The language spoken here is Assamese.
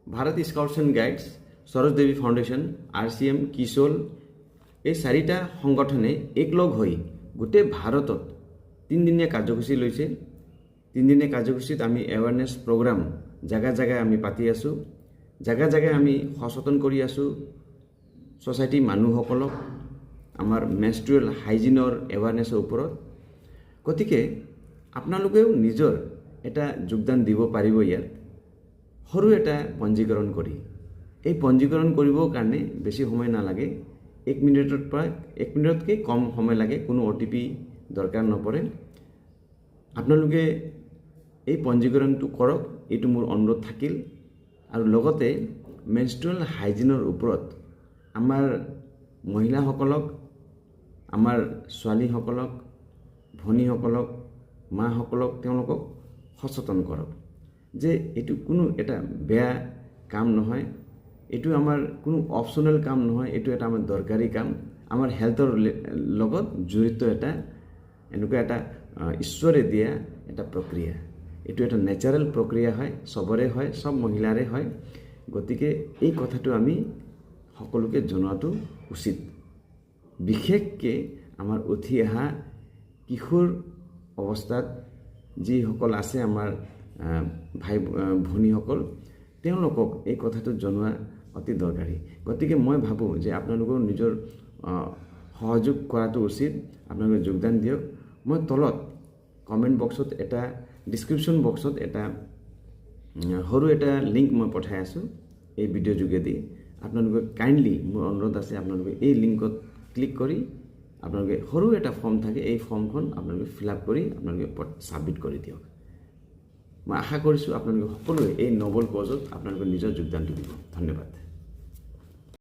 Bharat scouts and guides, Saroj Devi foundation, RCM, কিশোল, এই চাৰিটা সংগঠনে একলগ হৈ গোটেই ভাৰতত 3 দিনীয়া কাৰ্যসূচী লৈছে। 3 দিনীয়া কাৰ্যসূচীত আমি এৱাৰনেছ প্ৰগ্ৰাম জাগাই জাগাই আমি পাতি আছোঁ। জাগাই জাগাই আমি সচেতন কৰি আছোঁ ছ'চাইটি মানুহসকলক আমাৰ মেনষ্ট্ৰুৱেল হাইজিনৰ এৱাৰনেছৰ ওপৰত। গতিকে আপোনালোকেও নিজৰ এটা যোগদান দিব পাৰিব ইয়াত, সৰু এটা পঞ্জীকৰণ কৰি। এই পঞ্জীকৰণ কৰিবৰ কাৰণে বেছি সময় নালাগে, 1 মিনিটতকৈ কম সময় লাগে, কোনো OTP দৰকাৰ নপৰে। আপোনালোকে এই পঞ্জীকৰণটো কৰক, এইটো মোৰ অনুৰোধ থাকিল। আৰু লগতে মেনষ্ট্ৰুৱেল হাইজিনৰ ওপৰত আমাৰ মহিলাসকলক, আমাৰ ছোৱালীসকলক, ভনীসকলক, মাসকলক তেওঁলোকক সচেতন কৰক যে এইটো কোনো এটা বেয়া কাম নহয়, এইটো আমাৰ কোনো অপশ্যনেল কাম নহয়, এইটো এটা আমাৰ দৰকাৰী কাম, আমাৰ হেল্থৰ লগত জড়িত এটা এনেকুৱা এটা ঈশ্বৰে দিয়া এটা প্ৰক্ৰিয়া। এইটো এটা নেচাৰেল প্ৰক্ৰিয়া হয়, চবৰে হয়, চব মহিলাৰে হয়। গতিকে এই কথাটো আমি সকলোকে জনোৱাটো উচিত। বিশেষকৈ আমাৰ উঠি অহা কিশোৰ অৱস্থাত যিসকল আছে আমাৰ ভাই ভনীসকল, তেওঁলোকক এই কথাটো জনোৱা অতি দৰকাৰী। গতিকে মই ভাবোঁ যে আপোনালোকৰ নিজৰ সহযোগ কৰাটো উচিত, আপোনালোকে যোগদান দিয়ক। মই তলত কমেণ্ট বক্সত এটা ডিছক্ৰিপশ্যন বক্সত এটা সৰু এটা লিংক মই পঠাই আছোঁ এই ভিডিঅ' যোগেদি। আপোনালোকে কাইণ্ডলি মোৰ অনুৰোধ আছে, আপোনালোকে এই লিংকত ক্লিক কৰি আপোনালোকে সৰু এটা ফৰ্ম থাকে, এই ফৰ্মখন আপোনালোকে ফিল আপ কৰি আপোনালোকে ছাবমিট কৰি দিয়ক। মই আশা কৰিছোঁ আপোনালোকে সকলোৱে এই নবল কজত আপোনালোকে নিজৰ যোগদানটো দিব। ধন্যবাদ।